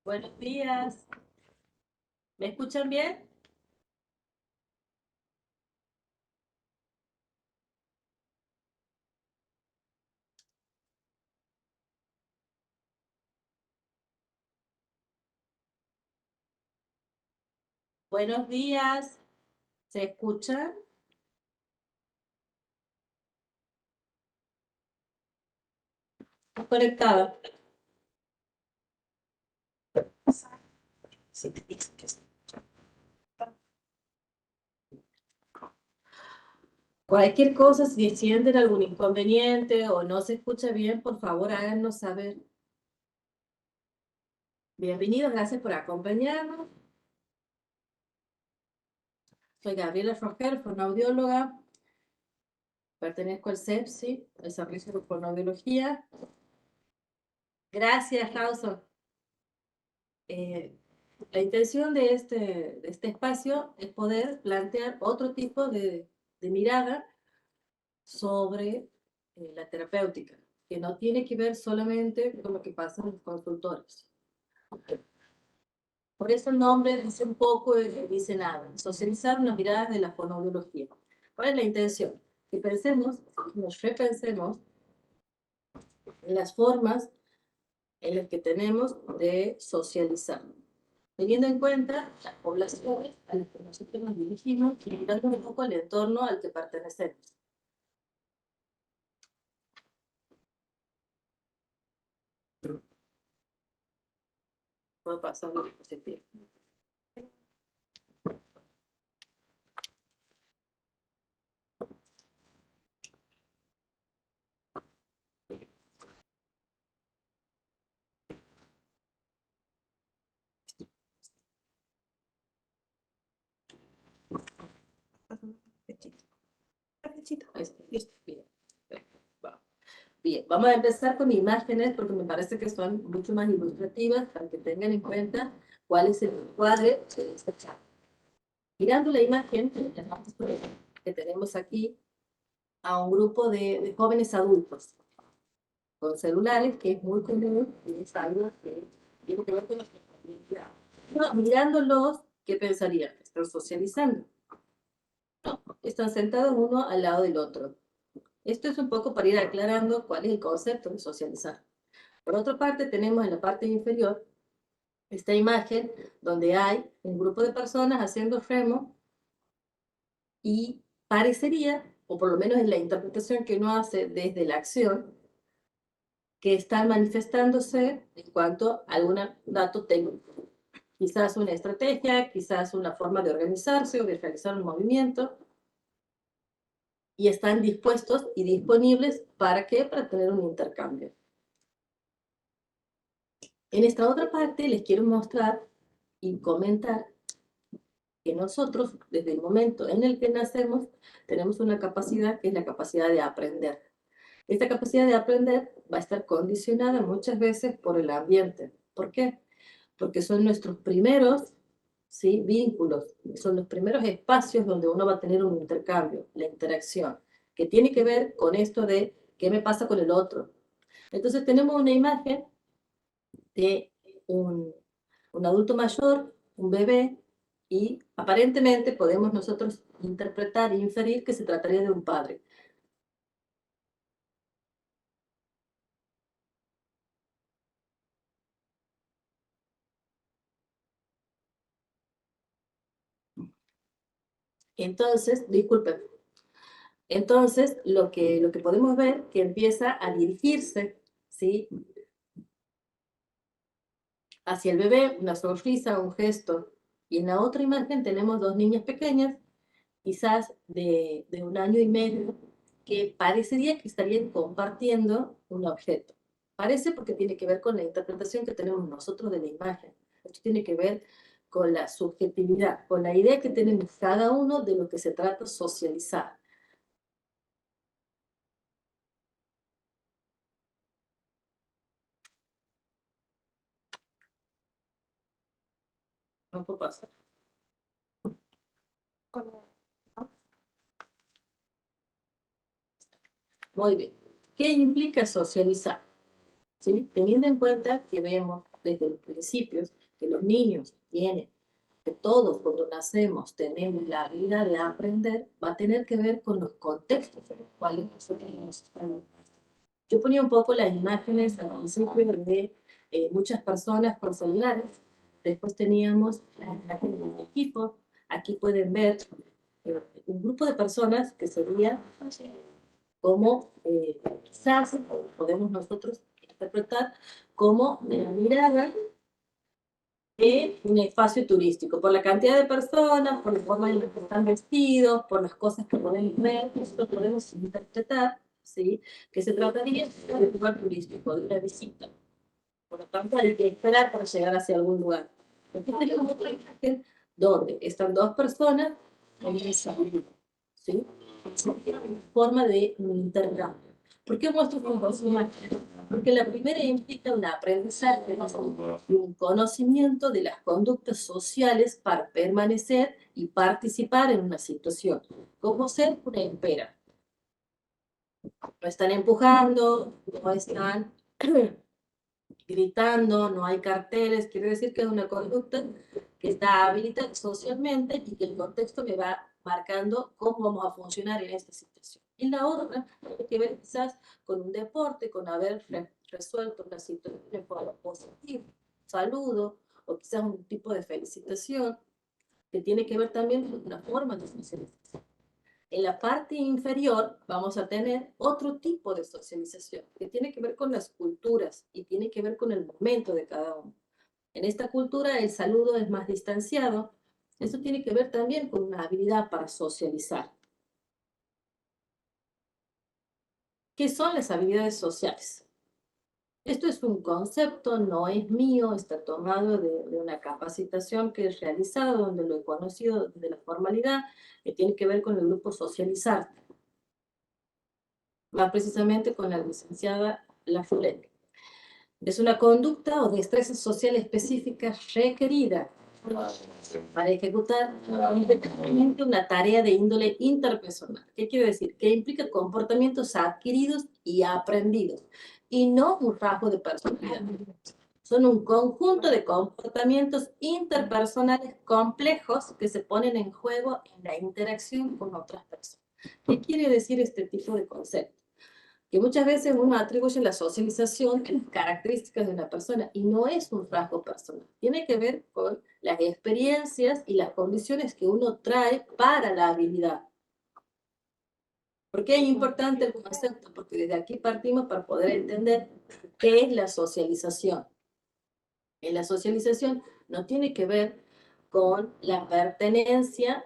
Buenos días. ¿Me escuchan bien? Buenos días. ¿Se escuchan? Conectada. Cualquier cosa, si sienten algún inconveniente o no se escucha bien, por favor háganos saber. Bienvenidos, gracias por acompañarnos. Soy Gabriela Roger, fonoaudióloga. Pertenezco al CEPSI, el Servicio de Fonoaudiología. Gracias, Rawson. La intención de este espacio es poder plantear otro tipo de mirada sobre la terapéutica, que no tiene que ver solamente con lo que pasa en los consultorios. Por eso el nombre dice un poco y dice nada, socializar una mirada de la fonoaudiología. ¿Cuál es la intención? Que pensemos, que nos repensemos en las formas en las que tenemos de socializar, teniendo en cuenta las poblaciones a las que nosotros nos dirigimos y mirando un poco el entorno al que pertenecemos. Puedo pasar la diapositiva. Bien. Bien, vamos a empezar con imágenes porque me parece que son mucho más ilustrativas para que tengan en cuenta cuál es el encuadre de esta charla. Mirando la imagen que tenemos aquí a un grupo de jóvenes adultos con celulares, que es muy común y es algo que tiene que ver con nuestra familia. No, mirándolos, ¿qué pensarían? Están socializando. No, están sentados uno al lado del otro. Esto es un poco para ir aclarando cuál es el concepto de socializar. Por otra parte, tenemos en la parte inferior esta imagen donde hay un grupo de personas haciendo remo y parecería, o por lo menos es la interpretación que uno hace desde la acción, que están manifestándose en cuanto a algún dato técnico. Quizás una estrategia, quizás una forma de organizarse o de realizar un movimiento, y están dispuestos y disponibles ¿para qué? Para tener un intercambio. En esta otra parte les quiero mostrar y comentar que nosotros, desde el momento en el que nacemos, tenemos una capacidad que es la capacidad de aprender. Esta capacidad de aprender va a estar condicionada muchas veces por el ambiente. ¿Por qué? Porque son nuestros primeros, ¿sí?, vínculos, son los primeros espacios donde uno va a tener un intercambio, la interacción, que tiene que ver con esto de qué me pasa con el otro. Entonces tenemos una imagen de un adulto mayor, un bebé, y aparentemente podemos nosotros interpretar e inferir que se trataría de un padre. Entonces, disculpen, entonces lo que podemos ver que empieza a dirigirse, ¿sí?, hacia el bebé, una sonrisa, un gesto. Y en la otra imagen tenemos dos niñas pequeñas, quizás de 1 año y medio, que parecería que estarían compartiendo un objeto. Parece porque tiene que ver con la interpretación que tenemos nosotros de la imagen. Esto tiene que ver con la subjetividad, con la idea que tenemos cada uno de lo que se trata socializar. No puedo pasar. Muy bien. ¿Qué implica socializar? ¿Sí? Teniendo en cuenta que vemos desde los principios que los niños tienen, que todos cuando nacemos tenemos la habilidad de aprender, va a tener que ver con los contextos en los cuales nosotros nos estamos. Yo ponía un poco las imágenes al principio de muchas personas con celulares. Después teníamos las imágenes del equipo. Aquí pueden ver un grupo de personas que sería como quizás podemos nosotros interpretar como la mirada de un espacio turístico, por la cantidad de personas, por la forma en la que están vestidos, por las cosas que podemos ver, nosotros podemos interpretar, ¿sí?, que se trataría de un lugar turístico, de una visita. Por lo tanto, hay que esperar para llegar hacia algún lugar. Aquí tenemos otra imagen donde están dos personas en un desayuno, ¿sí? Es una forma de un intercambio. ¿Por qué muestro con dos imágenes? Porque la primera implica un aprendizaje y un conocimiento de las conductas sociales para permanecer y participar en una situación, como ser una espera. No están empujando, no están gritando, no hay carteles, quiere decir que es una conducta que está habilitada socialmente y que el contexto me va marcando cómo vamos a funcionar en esta situación. Y la otra tiene que ver quizás con un deporte, con haber resuelto una situación de forma positiva, saludo, o quizás un tipo de felicitación, que tiene que ver también con una forma de socialización. En la parte inferior vamos a tener otro tipo de socialización que tiene que ver con las culturas y tiene que ver con el momento de cada uno. En esta cultura el saludo es más distanciado. Eso tiene que ver también con una habilidad para socializar. ¿Qué son las habilidades sociales? Esto es un concepto, no es mío, está tomado de una capacitación que he realizado, donde lo he conocido desde la formalidad, que tiene que ver con el grupo Socializar, más precisamente con la licenciada Laforet. Es una conducta o destreza social específica requerida para ejecutar una tarea de índole interpersonal. ¿Qué quiere decir? Que implica comportamientos adquiridos y aprendidos, y no un rasgo de personalidad. Son un conjunto de comportamientos interpersonales complejos que se ponen en juego en la interacción con otras personas. ¿Qué quiere decir este tipo de concepto? Que muchas veces uno atribuye la socialización a las características de una persona y no es un rasgo personal. Tiene que ver con las experiencias y las condiciones que uno trae para la habilidad. ¿Por qué es importante el concepto? Porque desde aquí partimos para poder entender qué es la socialización. En la socialización no tiene que ver con la pertenencia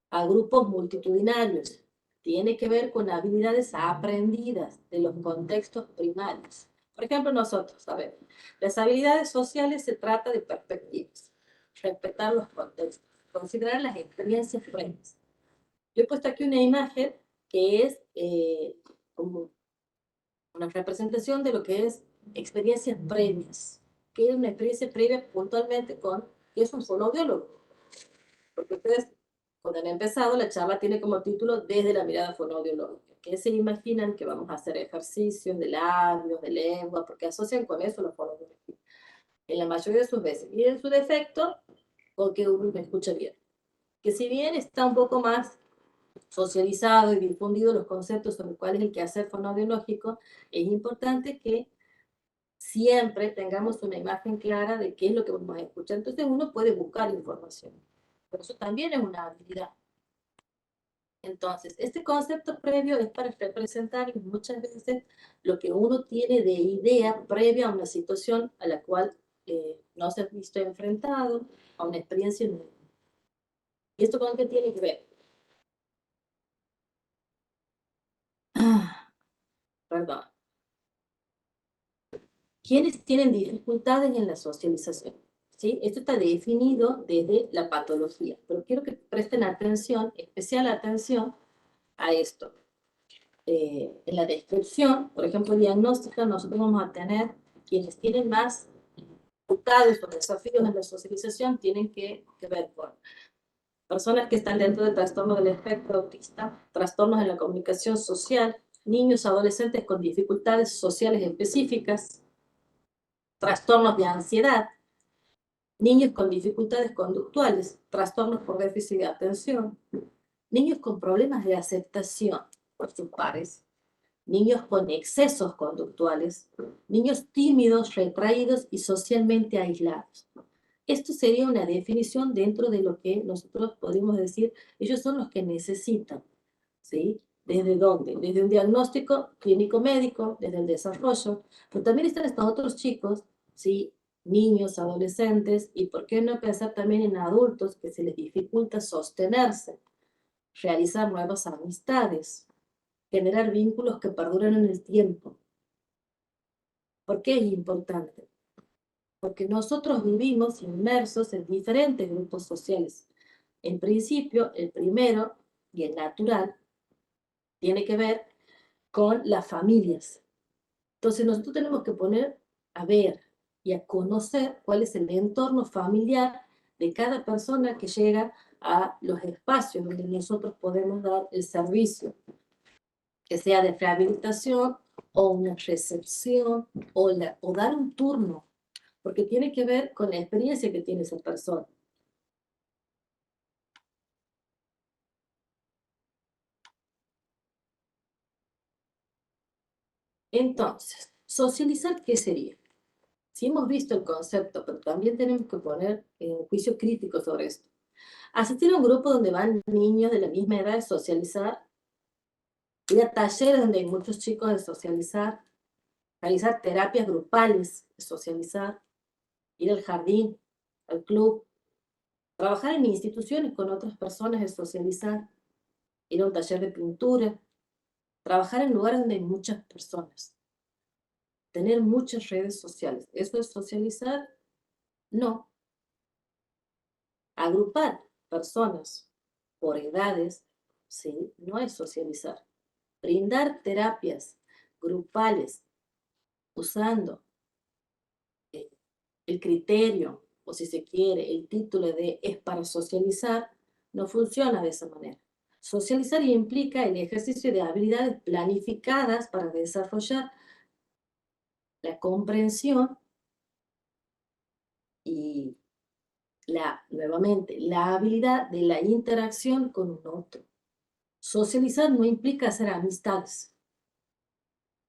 a grupos multitudinarios. Tiene que ver con habilidades aprendidas de los contextos primarios. Por ejemplo, nosotros, a ver, las habilidades sociales se trata de perspectivas, respetar los contextos, considerar las experiencias previas. Yo he puesto aquí una imagen que es como una representación de lo que es experiencias previas. ¿Qué es una experiencia previa puntualmente con qué es un fonoaudiólogo? Porque ustedes, cuando han empezado, la charla tiene como título Desde la mirada fonoaudiológica. ¿Qué se imaginan? Que vamos a hacer ejercicios de labios, de lengua, porque asocian con eso la fonoaudiología. En la mayoría de sus veces. Y en su defecto, con que uno me escucha bien. Que si bien está un poco más socializado y difundido los conceptos sobre cuál es el quehacer fonoaudiológico, es importante que siempre tengamos una imagen clara de qué es lo que vamos a escuchar. Entonces uno puede buscar información. Pero eso también es una habilidad. Entonces, este concepto previo es para representar muchas veces lo que uno tiene de idea previa a una situación a la cual no se ha visto enfrentado, a una experiencia nueva. ¿Y esto con qué tiene que ver? Perdón. ¿Quiénes tienen dificultades en la socialización? ¿Sí? Esto está definido desde la patología, pero quiero que presten atención, especial atención a esto. En la descripción, por ejemplo, diagnóstica, nosotros vamos a tener quienes tienen más dificultades o desafíos en la socialización, tienen que ver con personas que están dentro del trastorno del espectro autista, trastornos en la comunicación social, niños, adolescentes con dificultades sociales específicas, trastornos de ansiedad, niños con dificultades conductuales, trastornos por déficit de atención, niños con problemas de aceptación por sus pares, niños con excesos conductuales, niños tímidos, retraídos y socialmente aislados. Esto sería una definición dentro de lo que nosotros podríamos decir, ellos son los que necesitan, ¿sí? ¿Desde dónde? Desde un diagnóstico clínico médico, desde el desarrollo, pero también están estos otros chicos, ¿sí? Niños, adolescentes, y por qué no pensar también en adultos que se les dificulta sostenerse, realizar nuevas amistades, generar vínculos que perduran en el tiempo. ¿Por qué es importante? Porque nosotros vivimos inmersos en diferentes grupos sociales. En principio, el primero y el natural tiene que ver con las familias. Entonces nosotros tenemos que poner a ver y a conocer cuál es el entorno familiar de cada persona que llega a los espacios donde nosotros podemos dar el servicio, que sea de rehabilitación o una recepción o dar un turno, porque tiene que ver con la experiencia que tiene esa persona. Entonces, socializar, ¿qué sería? Si hemos visto el concepto, pero también tenemos que poner un juicio crítico sobre esto. Asistir a un grupo donde van niños de la misma edad es socializar, ir a talleres donde hay muchos chicos de socializar, realizar terapias grupales de socializar, ir al jardín, al club, trabajar en instituciones con otras personas es socializar, ir a un taller de pintura, trabajar en lugares donde hay muchas personas, tener muchas redes sociales. ¿Eso es socializar? No. Agrupar personas por edades, ¿sí? No es socializar. Brindar terapias grupales usando eh, el criterio, o si se quiere, el título de es para socializar, no funciona de esa manera. Socializar implica el ejercicio de habilidades planificadas para desarrollar la comprensión y nuevamente, la habilidad de la interacción con un otro. Socializar no implica hacer amistades.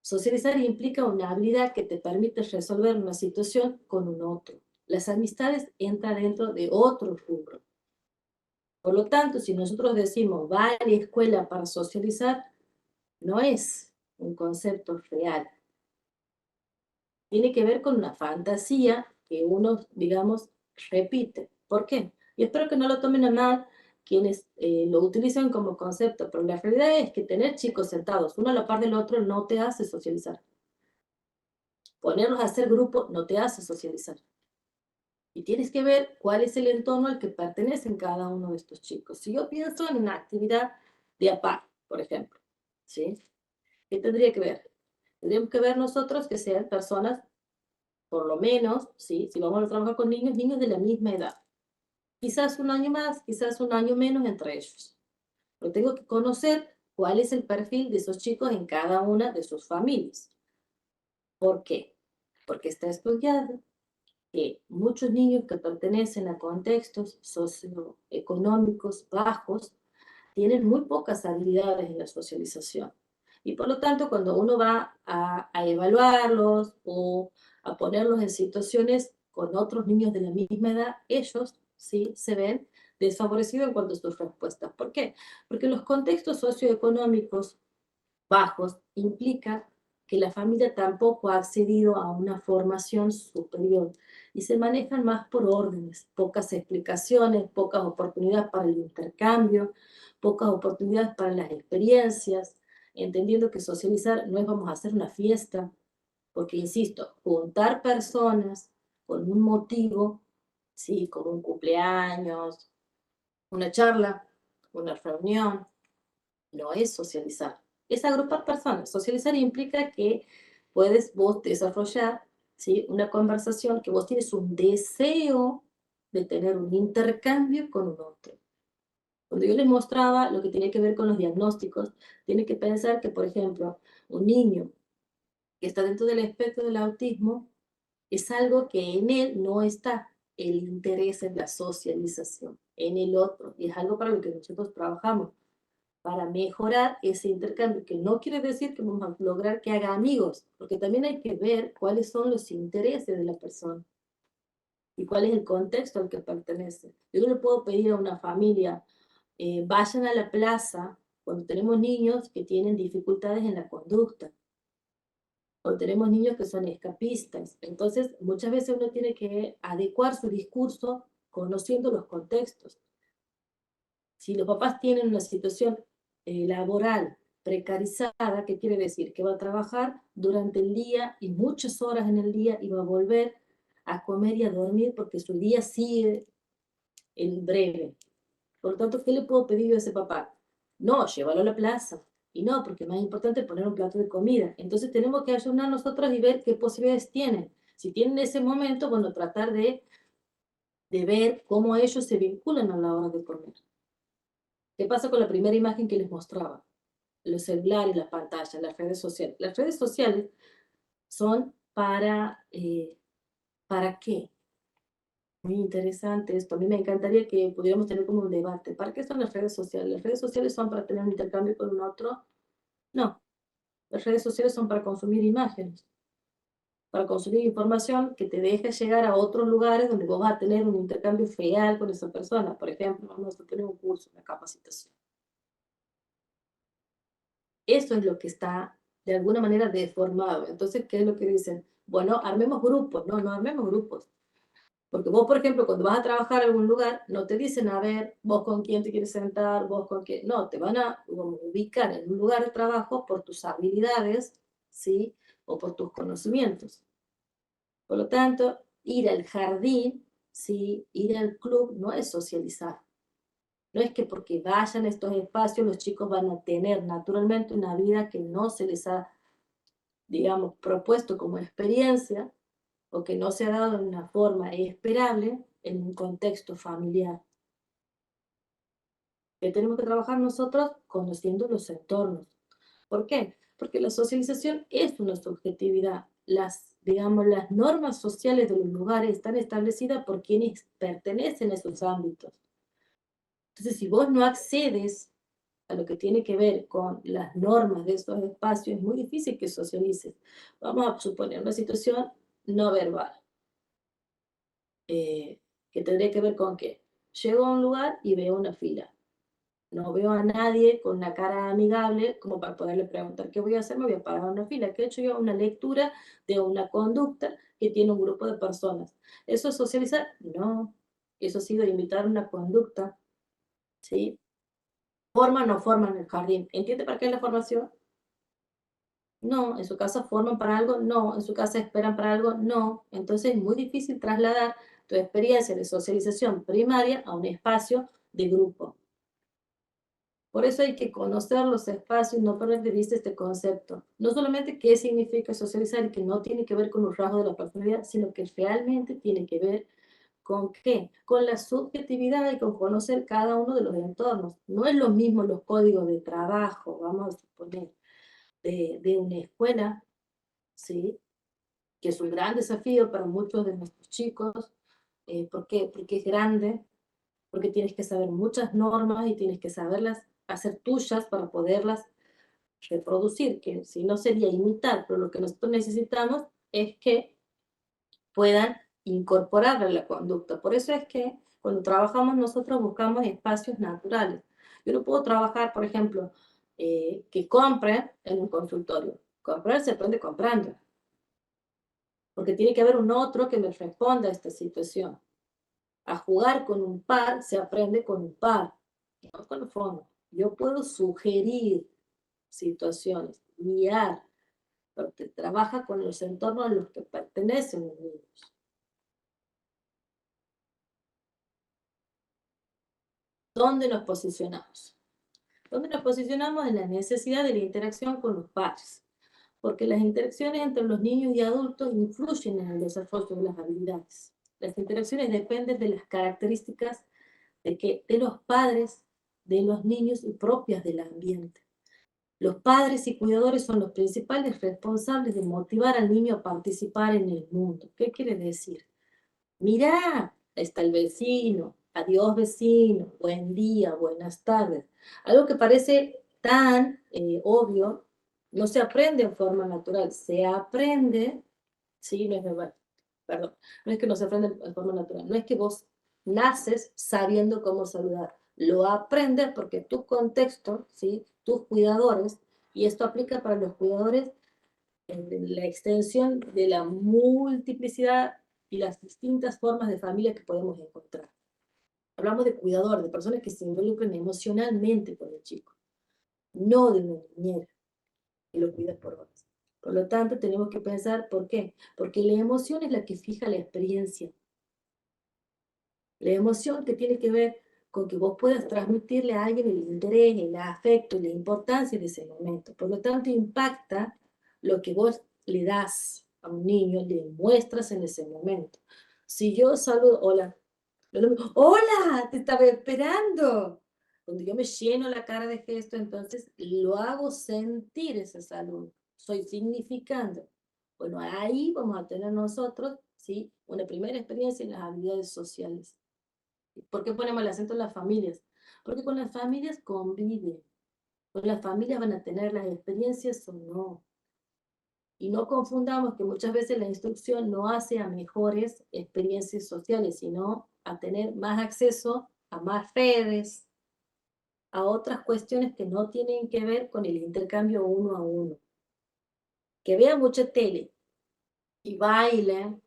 Socializar implica una habilidad que te permite resolver una situación con un otro. Las amistades entran dentro de otro rubro. Por lo tanto, si nosotros decimos va a la escuela para socializar, no es un concepto real. Tiene que ver con una fantasía que uno, digamos, repite. ¿Por qué? Y espero que no lo tomen a mal quienes lo utilizan como concepto, pero la realidad es que tener chicos sentados uno a la par del otro no te hace socializar. Ponerlos a hacer grupo no te hace socializar. Y tienes que ver cuál es el entorno al que pertenecen cada uno de estos chicos. Si yo pienso en una actividad de APA, por ejemplo, ¿sí? ¿Qué tendría que ver? Tendríamos que ver nosotros que sean personas, por lo menos, ¿sí? Si vamos a trabajar con niños, niños de la misma edad. Quizás un año más, quizás un año menos entre ellos. Pero tengo que conocer cuál es el perfil de esos chicos en cada una de sus familias. ¿Por qué? Porque está estudiado que muchos niños que pertenecen a contextos socioeconómicos bajos tienen muy pocas habilidades en la socialización. Y por lo tanto, cuando uno va a evaluarlos o a ponerlos en situaciones con otros niños de la misma edad, ellos sí se ven desfavorecidos en cuanto a sus respuestas. ¿Por qué? Porque los contextos socioeconómicos bajos implica que la familia tampoco ha accedido a una formación superior y se manejan más por órdenes, pocas explicaciones, pocas oportunidades para el intercambio, pocas oportunidades para las experiencias, entendiendo que socializar no es vamos a hacer una fiesta, porque insisto, juntar personas con un motivo, sí, como un cumpleaños, una charla, una reunión, no es socializar, es agrupar personas. Socializar implica que puedes vos desarrollar, ¿sí? Una conversación, que vos tienes un deseo de tener un intercambio con un otro. Cuando yo les mostraba lo que tenía que ver con los diagnósticos, tiene que pensar que, por ejemplo, un niño que está dentro del espectro del autismo es algo que en él no está. el interés en la socialización, en el otro, y es algo para lo que nosotros trabajamos, para mejorar ese intercambio, que no quiere decir que vamos a lograr que haga amigos, porque también hay que ver cuáles son los intereses de la persona y cuál es el contexto al que pertenece. Yo no le puedo pedir a una familia, vayan a la plaza cuando tenemos niños que tienen dificultades en la conducta, o tenemos niños que son escapistas. Entonces, muchas veces uno tiene que adecuar su discurso conociendo los contextos. Si los papás tienen una situación laboral precarizada, ¿qué quiere decir? Que va a trabajar durante el día y muchas horas en el día y va a volver a comer y a dormir porque su día sigue en breve. Por lo tanto, ¿qué le puedo pedir yo a ese papá? No, llévalo a la plaza. Y no, porque es más importante poner un plato de comida. Entonces tenemos que ayudar nosotros y ver qué posibilidades tienen. Si tienen ese momento, bueno, tratar de ver cómo ellos se vinculan a la hora de comer. ¿Qué pasa con la primera imagen que les mostraba? Los celulares, las pantallas, las redes sociales. Las redes sociales son ¿para qué? Muy interesante esto. A mí me encantaría que pudiéramos tener como un debate. ¿Para qué son las redes sociales? ¿Las redes sociales son para tener un intercambio con un otro? No. Las redes sociales son para consumir imágenes, para consumir información que te deje llegar a otros lugares donde vos vas a tener un intercambio real con esa persona. Por ejemplo, vamos a tener un curso, una capacitación. Eso es lo que está de alguna manera deformado. Entonces, ¿qué es lo que dicen? Bueno, armemos grupos. No, no armemos grupos. Porque vos, por ejemplo, cuando vas a trabajar en algún lugar, no te dicen, a ver, vos con quién te quieres sentar, vos con quién. No, te van a ubicar en un lugar de trabajo por tus habilidades, ¿sí? O por tus conocimientos. Por lo tanto, ir al jardín, ¿sí? Ir al club no es socializar. No es que porque vayan a estos espacios los chicos van a tener naturalmente una vida que no se les ha, digamos, propuesto como experiencia o que no se ha dado de una forma esperable en un contexto familiar. Que tenemos que trabajar nosotros conociendo los entornos. ¿Por qué? Porque la socialización es una subjetividad. Digamos, las normas sociales de los lugares están establecidas por quienes pertenecen a esos ámbitos. Entonces, si vos no accedes a lo que tiene que ver con las normas de esos espacios, es muy difícil que socialices. Vamos a suponer una situación no verbal, que tendría que ver con que llego a un lugar y veo una fila. No veo a nadie con una cara amigable como para poderle preguntar qué voy a hacer, me voy a parar en una fila. ¿Qué he hecho yo? Una lectura de una conducta que tiene un grupo de personas. ¿Eso es socializar? No. Eso ha sido imitar una conducta, ¿sí? ¿Forman o no forman el jardín? ¿Entiende para qué es la formación? No. ¿En su casa forman para algo? No. ¿En su casa esperan para algo? No. Entonces es muy difícil trasladar tu experiencia de socialización primaria a un espacio de grupo. Por eso hay que conocer los espacios, no perder de vista este concepto. No solamente qué significa socializar y que no tiene que ver con los rasgos de la personalidad, sino que realmente tiene que ver con qué, con la subjetividad y con conocer cada uno de los entornos. No es lo mismo los códigos de trabajo, vamos a suponer, de una escuela, ¿sí? Que es un gran desafío para muchos de nuestros chicos. ¿Por qué? Porque es grande, porque tienes que saber muchas normas y tienes que saberlas hacer tuyas para poderlas reproducir, que si no sería imitar, pero lo que nosotros necesitamos es que puedan incorporarla a la conducta. Por eso es que cuando trabajamos nosotros buscamos espacios naturales. Yo no puedo trabajar, por ejemplo, que compren en un consultorio. Comprar se aprende comprando, porque tiene que haber un otro que me responda a esta situación. A jugar con un par se aprende con un par, no con los fondos. Yo puedo sugerir situaciones, guiar, pero te trabaja con los entornos a los que pertenecen los niños. ¿Dónde nos posicionamos? ¿Dónde nos posicionamos? En la necesidad de la interacción con los padres, porque las interacciones entre los niños y adultos influyen en el desarrollo de las habilidades. Las interacciones dependen de las características de los padres, de los niños y propias del ambiente. Los padres y cuidadores son los principales responsables de motivar al niño a participar en el mundo. ¿Qué quiere decir? Mirá, está el vecino, adiós vecino, buen día, buenas tardes. Algo que parece tan obvio, no se aprende en forma natural, se aprende, sí, no es verdad, perdón, no es que no se aprende en forma natural, no es que vos naces sabiendo cómo saludar, lo aprendes porque tu contexto, ¿sí? Tus cuidadores, y esto aplica para los cuidadores en la extensión de la multiplicidad y las distintas formas de familia que podemos encontrar. Hablamos de cuidador, de personas que se involucran emocionalmente con el chico, no de una niñera que lo cuida por horas. Por lo tanto, tenemos que pensar, ¿por qué? Porque la emoción es la que fija la experiencia. La emoción que tiene que ver con que vos puedas transmitirle a alguien el interés, el afecto, la importancia de ese momento. Por lo tanto, impacta lo que vos le das a un niño, le muestras en ese momento. Si yo saludo, hola, hola, te estaba esperando. Cuando yo me lleno la cara de gesto, entonces lo hago sentir ese saludo. Soy significando. Bueno, ahí vamos a tener nosotros, ¿sí? Una primera experiencia en las habilidades sociales. ¿Por qué ponemos el acento en las familias? Porque con las familias conviven. Con las familias van a tener las experiencias o no. Y no confundamos que muchas veces la instrucción no hace a mejores experiencias sociales, sino a tener más acceso a más redes, a otras cuestiones que no tienen que ver con el intercambio uno a uno. Que vea mucha tele y baile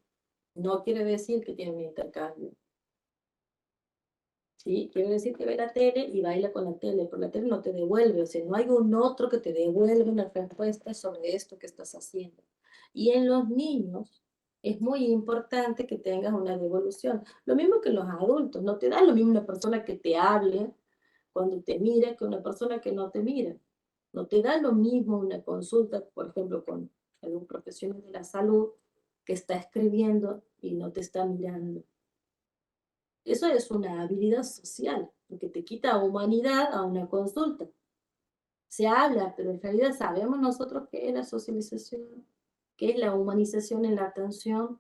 no quiere decir que tiene un intercambio. ¿Sí? Quiere decir que ve la tele y baila con la tele, pero la tele no te devuelve, o sea, no hay un otro que te devuelva una respuesta sobre esto que estás haciendo. Y en los niños es muy importante que tengas una devolución. Lo mismo que los adultos, no te da lo mismo una persona que te hable cuando te mira que una persona que no te mira. No te da lo mismo una consulta, por ejemplo, con algún profesional de la salud que está escribiendo y no te está mirando. Eso es una habilidad social, porque te quita humanidad a una consulta. Se habla, pero en realidad sabemos nosotros qué es la socialización, qué es la humanización en la atención.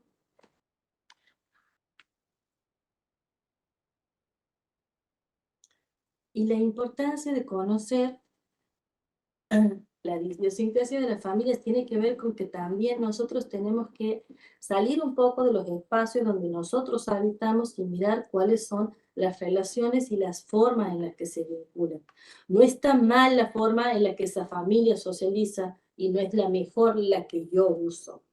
Y la importancia de conocer la idiosincrasia de las familias tiene que ver con que también nosotros tenemos que salir un poco de los espacios donde nosotros habitamos y mirar cuáles son las relaciones y las formas en las que se vinculan. No está mal la forma en la que esa familia socializa y no es la mejor la que yo uso.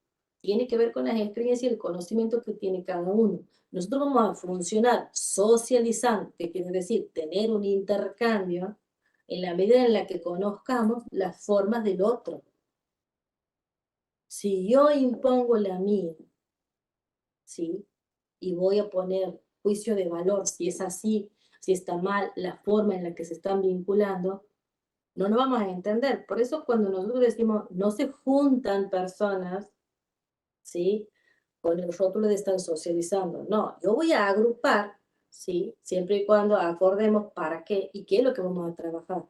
Tiene que ver con las experiencias y el conocimiento que tiene cada uno. Nosotros vamos a funcionar socializando, que quiere decir tener un intercambio, en la medida en la que conozcamos las formas del otro. Si yo impongo la mía, ¿sí? Y voy a poner juicio de valor, si es así, si está mal, la forma en la que se están vinculando, no nos vamos a entender. Por eso cuando nosotros decimos, no se juntan personas, ¿sí? Con el rótulo de estar socializando. No, yo voy a agrupar, ¿sí? Siempre y cuando acordemos para qué y qué es lo que vamos a trabajar.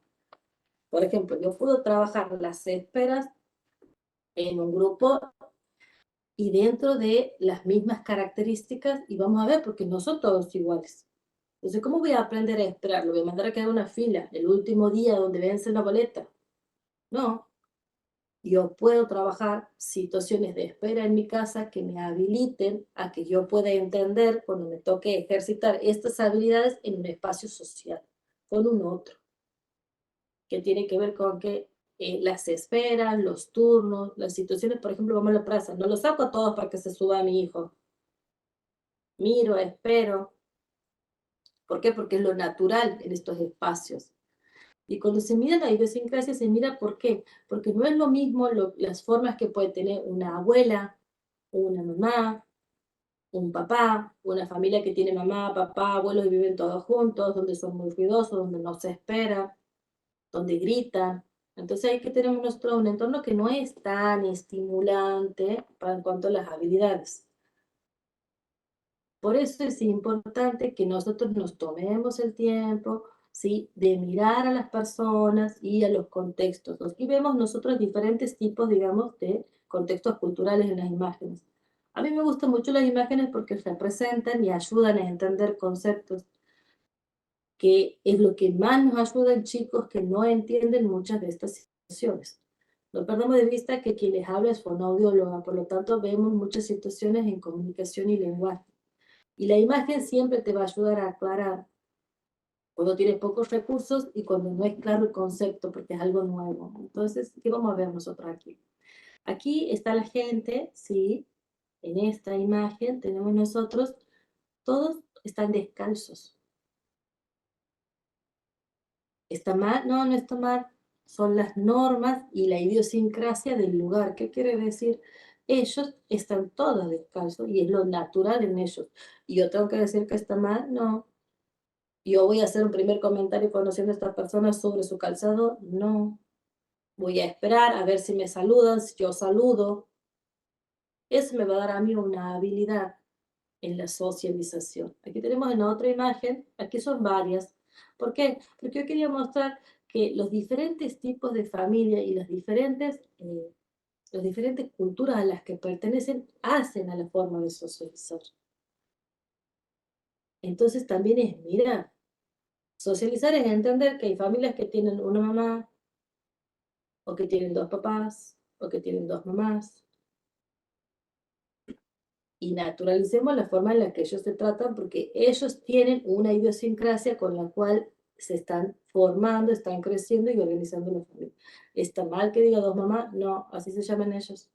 Por ejemplo, yo puedo trabajar las esperas en un grupo y dentro de las mismas características y vamos a ver, porque no son todos iguales. Entonces, ¿cómo voy a aprender a esperar? ¿Lo voy a mandar a que haga una fila el último día donde vence la boleta? No. Yo puedo trabajar situaciones de espera en mi casa que me habiliten a que yo pueda entender cuando me toque ejercitar estas habilidades en un espacio social, con un otro, que tiene que ver con que las esperas, los turnos, las situaciones, por ejemplo, vamos a la plaza, no los saco a todos para que se suba a mi hijo. Miro, espero. ¿Por qué? Porque es lo natural en estos espacios. Y cuando se mira la idiosincrasia, se mira por qué. Porque no es lo mismo las formas que puede tener una abuela, una mamá, un papá, una familia que tiene mamá, papá, abuelos y viven todos juntos, donde son muy ruidosos, donde no se espera, donde gritan. Entonces hay que tener un entorno que no es tan estimulante para en cuanto a las habilidades. Por eso es importante que nosotros nos tomemos el tiempo, ¿sí? De mirar a las personas y a los contextos. Aquí vemos nosotros diferentes tipos, digamos, de contextos culturales en las imágenes. A mí me gustan mucho las imágenes porque representan y ayudan a entender conceptos, que es lo que más nos ayuda en chicos que no entienden muchas de estas situaciones. No perdamos de vista que quien les habla es fonoaudióloga, por lo tanto vemos muchas situaciones en comunicación y lenguaje. Y la imagen siempre te va a ayudar a aclarar cuando tienes pocos recursos y cuando no es claro el concepto porque es algo nuevo. Entonces, ¿qué vamos a ver nosotros aquí? Aquí está la gente, ¿sí? En esta imagen tenemos nosotros, todos están descalzos. ¿Está mal? No, no está mal. Son las normas y la idiosincrasia del lugar. ¿Qué quiere decir? Ellos están todos descalzos y es lo natural en ellos. ¿Y yo tengo que decir que está mal? No. ¿Yo voy a hacer un primer comentario conociendo a esta persona sobre su calzado? No. Voy a esperar a ver si me saludan, si yo saludo. Eso me va a dar a mí una habilidad en la socialización. Aquí tenemos en otra imagen, aquí son varias. ¿Por qué? Porque yo quería mostrar que los diferentes tipos de familia y las diferentes culturas a las que pertenecen hacen a la forma de socializar. Entonces también es, mira, socializar es entender que hay familias que tienen una mamá, o que tienen dos papás, o que tienen dos mamás, y naturalicemos la forma en la que ellos se tratan porque ellos tienen una idiosincrasia con la cual se están formando, están creciendo y organizando la familia. ¿Está mal que diga dos mamás? No, así se llaman ellos.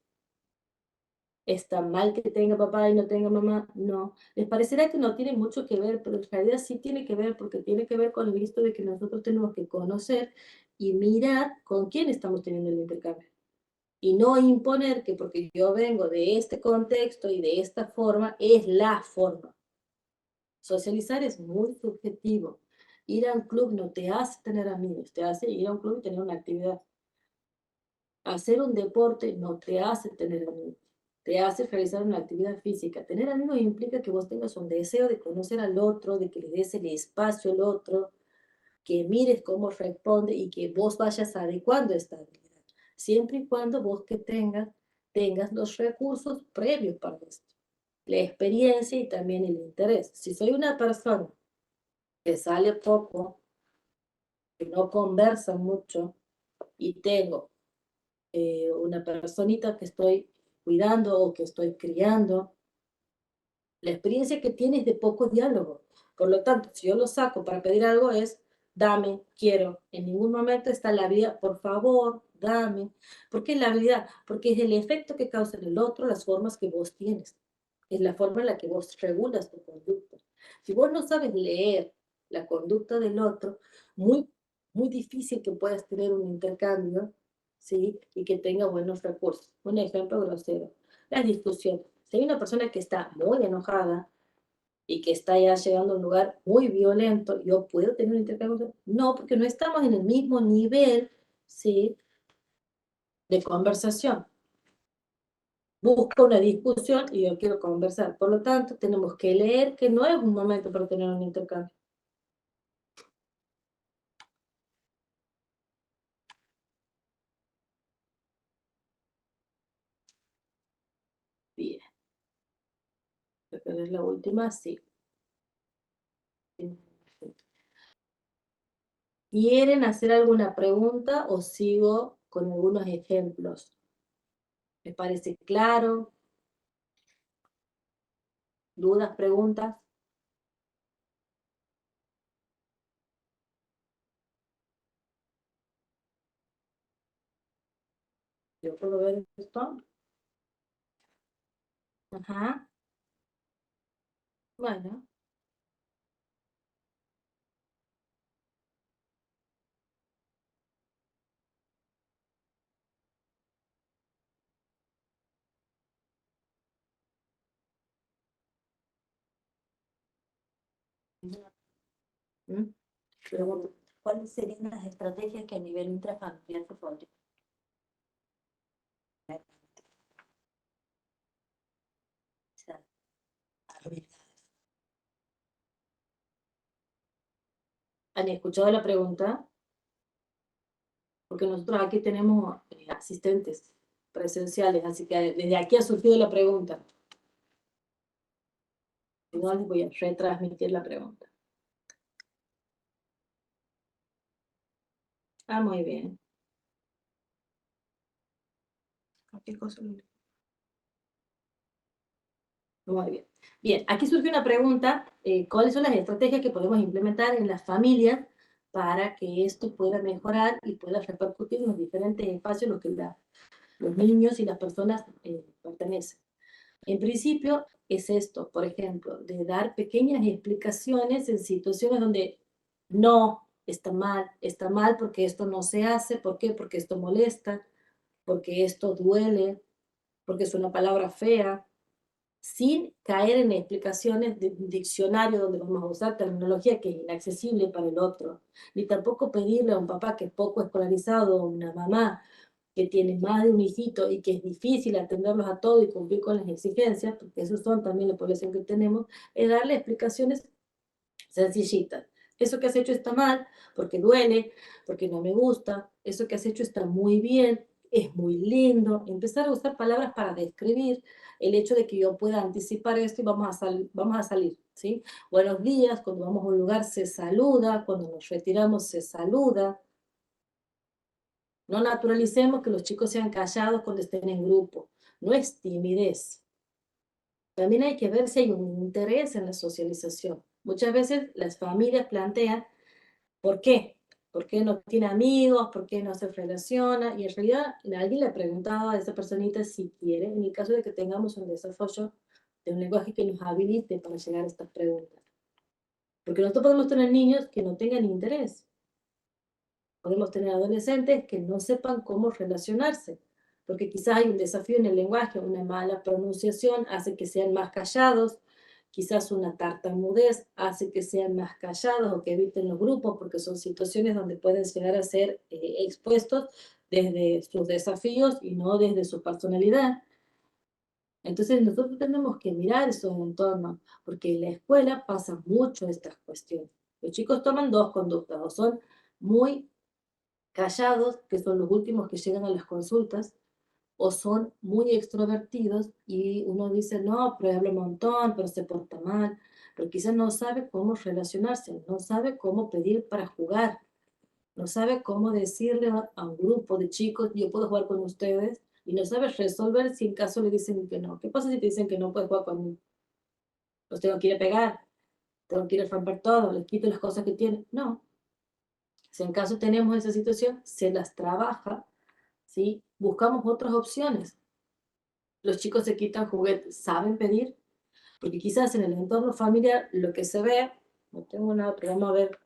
¿Está mal que tenga papá y no tenga mamá? No. Les parecerá que no tiene mucho que ver, pero en realidad sí tiene que ver porque tiene que ver con el visto de que nosotros tenemos que conocer y mirar con quién estamos teniendo el intercambio. Y no imponer que porque yo vengo de este contexto y de esta forma, es la forma. Socializar es muy subjetivo. Ir a un club no te hace tener amigos, te hace ir a un club y tener una actividad. Hacer un deporte no te hace tener amigos, te hace realizar una actividad física. Tener amigos implica que vos tengas un deseo de conocer al otro, de que le des el espacio al otro, que mires cómo responde y que vos vayas adecuando esta habilidad. Siempre y cuando vos que tengas los recursos previos para esto, la experiencia y también el interés. Si soy una persona que sale poco, que no conversa mucho y tengo una personita que estoy cuidando o que estoy criando, la experiencia que tiene es de poco diálogo. Por lo tanto, si yo lo saco para pedir algo es, dame, quiero. En ningún momento está la habilidad, por favor, dame. ¿Por qué la habilidad? Porque es el efecto que causa en el otro las formas que vos tienes. Es la forma en la que vos regulas tu conducta. Si vos no sabes leer la conducta del otro, muy, muy difícil que puedas tener un intercambio, ¿sí? Y que tenga buenos recursos. Un ejemplo grosero. Las discusiones. Si hay una persona que está muy enojada y que está ya llegando a un lugar muy violento, ¿yo puedo tener un intercambio? No, porque no estamos en el mismo nivel, ¿sí? De conversación. Busca una discusión y yo quiero conversar. Por lo tanto, tenemos que leer que no es un momento para tener un intercambio. Bien. Esta es la última, sí. ¿Quieren hacer alguna pregunta o sigo con algunos ejemplos? ¿Les parece claro? ¿Dudas, preguntas? Yo puedo ver esto. Ajá. Bueno. ¿Mm? Luego, ¿cuáles serían las estrategias que a nivel intrafamiliar se podrían realizar? ¿Han escuchado la pregunta? Porque nosotros aquí tenemos asistentes presenciales, así que desde aquí ha surgido la pregunta. Si no, les voy a retransmitir la pregunta. Ah, muy bien. ¿Qué cosa? Muy bien. Bien, aquí surge una pregunta, ¿cuáles son las estrategias que podemos implementar en las familias para que esto pueda mejorar y pueda repercutir en los diferentes espacios en los que los niños y las personas pertenecen? En principio es esto, por ejemplo, de dar pequeñas explicaciones en situaciones donde no está mal porque esto no se hace, ¿por qué? Porque esto molesta, porque esto duele, porque es una palabra fea, sin caer en explicaciones de un diccionario donde vamos a usar terminología que es inaccesible para el otro, ni tampoco pedirle a un papá que es poco escolarizado, o una mamá que tiene más de un hijito y que es difícil atenderlos a todos y cumplir con las exigencias, porque esos son también la población que tenemos, es darle explicaciones sencillitas. Eso que has hecho está mal, porque duele, porque no me gusta, eso que has hecho está muy bien, es muy lindo. Empezar a usar palabras para describir el hecho de que yo pueda anticipar esto y vamos a salir, ¿sí? Buenos días, cuando vamos a un lugar se saluda, cuando nos retiramos se saluda. No naturalicemos que los chicos sean callados cuando estén en grupo. No es timidez. También hay que ver si hay un interés en la socialización. Muchas veces las familias plantean, ¿por qué? ¿Por qué no tiene amigos? ¿Por qué no se relaciona? Y en realidad alguien le ha preguntado a esa personita si quiere, en el caso de que tengamos un desarrollo de un lenguaje que nos habilite para llegar a estas preguntas. Porque nosotros podemos tener niños que no tengan interés. Podemos tener adolescentes que no sepan cómo relacionarse, porque quizás hay un desafío en el lenguaje, una mala pronunciación hace que sean más callados, quizás una tartamudez hace que sean más callados o que eviten los grupos, porque son situaciones donde pueden llegar a ser expuestos desde sus desafíos y no desde su personalidad. Entonces nosotros tenemos que mirar esos entornos, porque en la escuela pasa mucho estas cuestiones. Los chicos toman dos conductas, o son muy callados, que son los últimos que llegan a las consultas, o son muy extrovertidos y uno dice, no, pero habla un montón, pero se porta mal, pero quizás no sabe cómo relacionarse, no sabe cómo pedir para jugar, no sabe cómo decirle a un grupo de chicos, yo puedo jugar con ustedes, y no sabe resolver si en caso le dicen que no. ¿Qué pasa si te dicen que no puedes jugar conmigo? Los tengo que ir a pegar, tengo que ir a romper todo, les quito las cosas que tienen. No. Si en caso tenemos esa situación, se las trabaja, ¿sí? Buscamos otras opciones. Los chicos se quitan juguetes, ¿saben pedir? Porque quizás en el entorno familiar lo que se ve, no tengo nada, pero vamos a ver,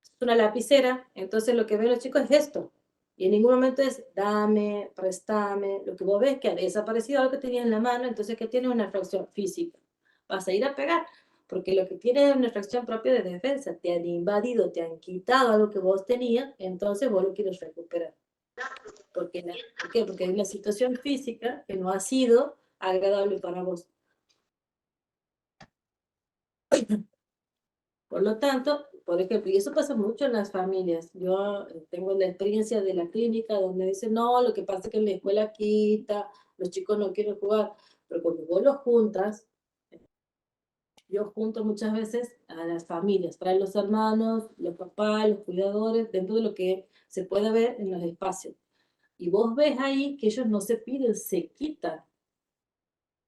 es una lapicera, entonces lo que ven los chicos es esto. Y en ningún momento es dame, préstame. Lo que vos ves es que ha desaparecido algo que tenías en la mano, entonces que tiene una fracción física. Vas a ir a pegar, porque lo que tiene es una fracción propia de defensa. Te han invadido, te han quitado algo que vos tenías, entonces vos lo quieres recuperar. ¿Por qué? Porque hay una situación física que no ha sido agradable para vos. Por lo tanto, por ejemplo, y eso pasa mucho en las familias. Yo tengo la experiencia de la clínica donde dicen, no, lo que pasa es que en la escuela quita, los chicos no quieren jugar, pero cuando vos los juntas, yo junto muchas veces a las familias, traen los hermanos, los papás, los cuidadores, dentro de lo que se puede ver en los espacios. Y vos ves ahí que ellos no se piden, se quitan.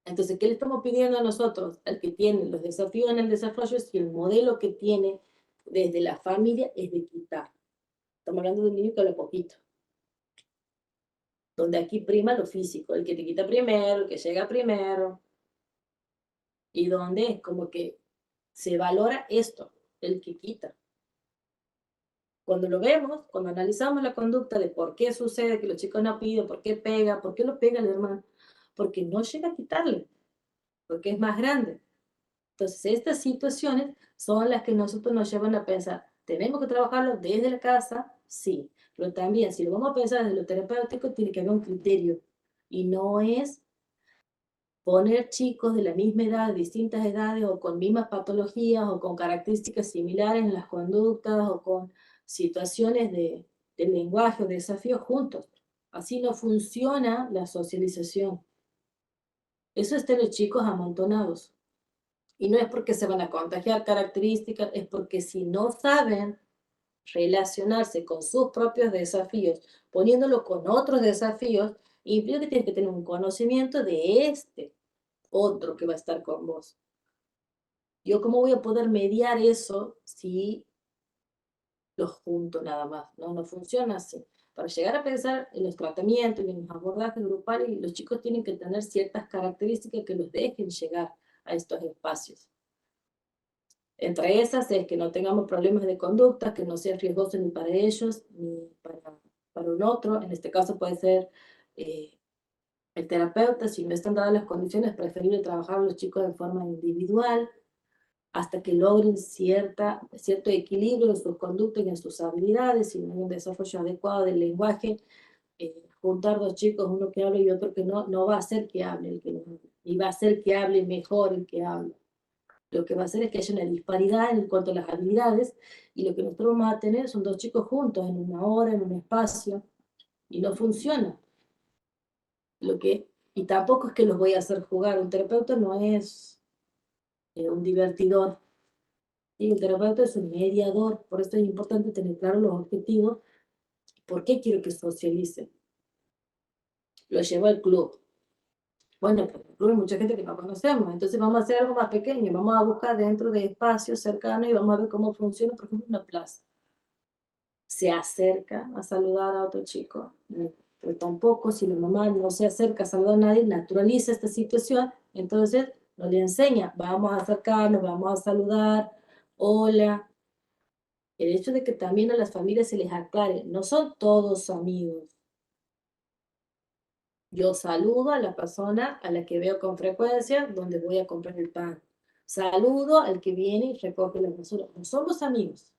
Entonces, ¿qué le estamos pidiendo a nosotros? Al que tiene los desafíos en el desarrollo, si el modelo que tiene desde la familia es de quitar. Estamos hablando de un niño que habla poquito. Donde aquí prima lo físico, el que te quita primero, el que llega primero. Y donde es como que se valora esto, el que quita. Cuando lo vemos, cuando analizamos la conducta de por qué sucede que los chicos no piden, por qué lo pega el hermano, porque no llega a quitarle, porque es más grande. Entonces, estas situaciones son las que nosotros nos llevan a pensar, ¿tenemos que trabajarlo desde la casa? Sí, pero también si lo vamos a pensar desde lo terapéutico, tiene que haber un criterio. Y no es poner chicos de la misma edad, de distintas edades, o con mismas patologías, o con características similares en las conductas, o con situaciones de lenguaje o de desafíos juntos. Así no funciona la socialización. Eso está en los chicos amontonados. Y no es porque se van a contagiar características, es porque si no saben relacionarse con sus propios desafíos, poniéndolo con otros desafíos, implica que tienes que tener un conocimiento de este otro que va a estar con vos. Yo, ¿cómo voy a poder mediar eso si los junto nada más? No, no funciona así. Para llegar a pensar en los tratamientos y en los abordajes grupales, los chicos tienen que tener ciertas características que los dejen llegar a estos espacios. Entre esas es que no tengamos problemas de conducta, que no sea riesgoso ni para ellos ni para un otro. En este caso puede ser el terapeuta, si no están dadas las condiciones, es preferible trabajar a los chicos de forma individual hasta que logren cierto equilibrio en sus conductas y en sus habilidades, si no hay un desarrollo adecuado del lenguaje. Juntar dos chicos, uno que habla y otro que no va a hacer que hable el que no habla, y va a hacer que hable mejor el que habla. Lo que va a hacer es que haya una disparidad en cuanto a las habilidades, y lo que nosotros vamos a tener son dos chicos juntos en una hora, en un espacio, y no funciona. Y tampoco es que los voy a hacer jugar. Un terapeuta no es un divertidor, y el terapeuta es un mediador. Por eso es importante tener claros los objetivos. ¿Por qué quiero que socialice? Lo llevo al club. Bueno, pero en el club hay mucha gente que no conocemos, entonces vamos a hacer algo más pequeño, vamos a buscar dentro de espacios cercanos y vamos a ver cómo funciona, por ejemplo, una plaza. Se acerca a saludar a otro chico, pero tampoco, si la mamá no se acerca a saludar a nadie, naturaliza esta situación, entonces no le enseña, vamos a acercarnos, vamos a saludar, hola. El hecho de que también a las familias se les aclare, no son todos amigos. Yo saludo a la persona a la que veo con frecuencia, donde voy a comprar el pan. Saludo al que viene y recoge la basura. No somos amigos,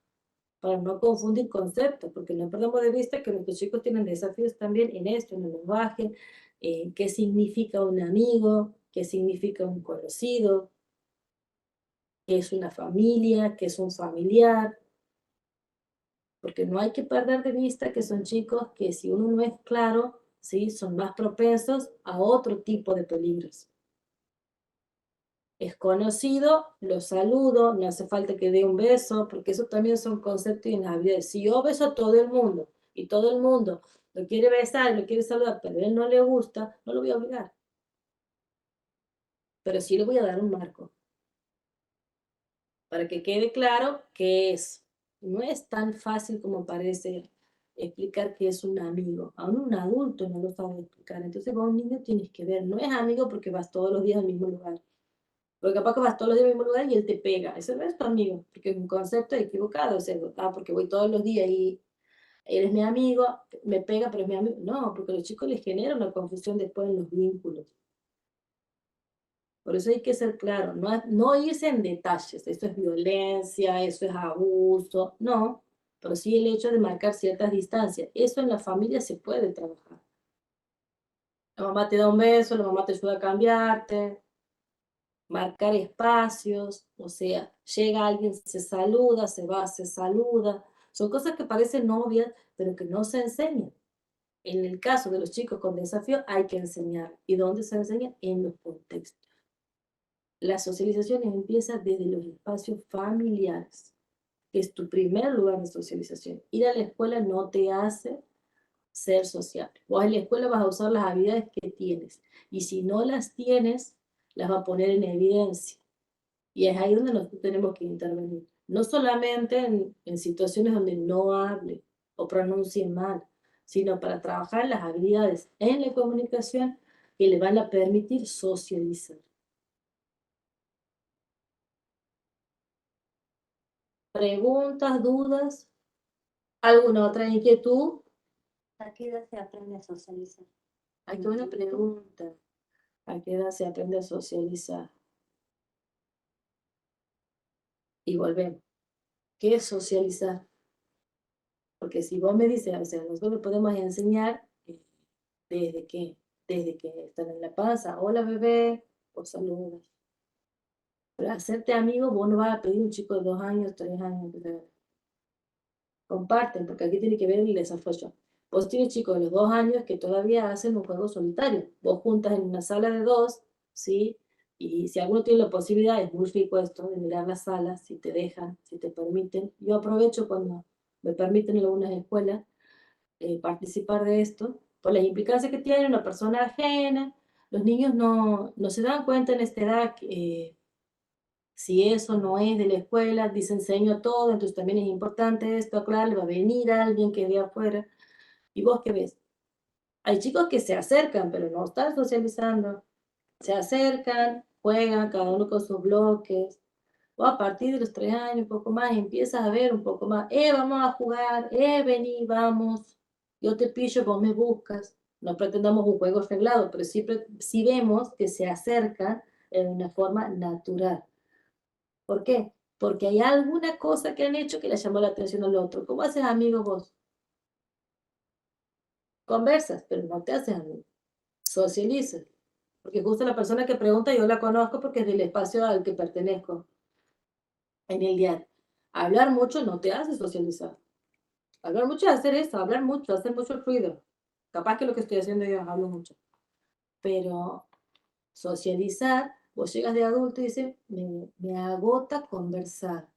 para no confundir conceptos, porque no perdamos de vista que nuestros chicos tienen desafíos también en esto, en el lenguaje, qué significa un amigo, qué significa un conocido, qué es una familia, qué es un familiar, porque no hay que perder de vista que son chicos que si uno no es claro, ¿sí? Son más propensos a otro tipo de peligros. Es conocido, lo saludo, no hace falta que dé un beso, porque eso también son conceptos inhabituales. Si yo beso a todo el mundo y todo el mundo lo quiere besar, lo quiere saludar, pero a él no le gusta, no lo voy a obligar. Pero sí le voy a dar un marco para que quede claro qué es. No es tan fácil como parece explicar que es un amigo. Aún un adulto no lo sabe explicar. Entonces, con un niño tienes que ver, no es amigo porque vas todos los días al mismo lugar. Porque capaz que vas todos los días al mismo lugar y él te pega. Ese no es tu amigo, porque es un concepto equivocado. O sea, porque voy todos los días y eres mi amigo, me pega, pero es mi amigo. No, porque a los chicos les genera una confusión después en los vínculos. Por eso hay que ser claro, no irse en detalles, eso es violencia, eso es abuso, no, pero sí el hecho de marcar ciertas distancias. Eso en la familia se puede trabajar. La mamá te da un beso, la mamá te ayuda a cambiarte, marcar espacios, o sea, llega alguien, se saluda, se va, se saluda. Son cosas que parecen obvias, pero que no se enseñan. En el caso de los chicos con desafío hay que enseñar. ¿Y dónde se enseña? En los contextos. La socialización empieza desde los espacios familiares, que es tu primer lugar de socialización. Ir a la escuela no te hace ser sociable. Vos en la escuela vas a usar las habilidades que tienes, y si no las tienes, las va a poner en evidencia. Y es ahí donde nosotros tenemos que intervenir. No solamente en situaciones donde no hable o pronuncie mal, sino para trabajar las habilidades en la comunicación que le van a permitir socializar. ¿Preguntas, dudas? ¿Alguna otra inquietud? ¿A qué edad se aprende a socializar? Ay, qué buena pregunta. ¿A qué edad se aprende a socializar? Y volvemos. ¿Qué es socializar? Porque si vos me dices, o sea, nosotros podemos enseñar desde que, desde que están en la panza, hola bebé, o saludas. Pero hacerte amigo, vos no vas a pedir un chico de 2 años, 3 años, que te comparten, porque aquí tiene que ver el desarrollo. Vos tienes chicos de los 2 años que todavía hacen un juego solitario. Vos juntas en una sala de dos, ¿sí? Y si alguno tiene la posibilidad, es muy rico esto de mirar las salas, si te dejan, si te permiten. Yo aprovecho cuando me permiten en algunas escuelas participar de esto, por las implicancias que tiene una persona ajena. Los niños no se dan cuenta en esta edad que, si eso no es de la escuela, dice enseño todo, entonces también es importante esto, claro, va a venir alguien que es de afuera. ¿Y vos qué ves? Hay chicos que se acercan, pero no están socializando. Se acercan, juegan, cada uno con sus bloques. O a partir de los 3 años, un poco más, empiezas a ver un poco más, vamos a jugar, vení, vamos, yo te pillo, vos me buscas. No pretendamos un juego arreglado, pero sí vemos que se acercan en una forma natural. ¿Por qué? Porque hay alguna cosa que han hecho que le llamó la atención al otro. ¿Cómo haces amigos vos? Conversas, pero no te haces amigo. Socializas. Porque justo la persona que pregunta yo la conozco porque es del espacio al que pertenezco en el diario. Hablar mucho no te hace socializar. Hablar mucho es hacer eso, hablar mucho, hacer mucho ruido. Capaz que lo que estoy haciendo yo hablo mucho. Pero socializar, vos llegas de adulto y dices, me agota conversar.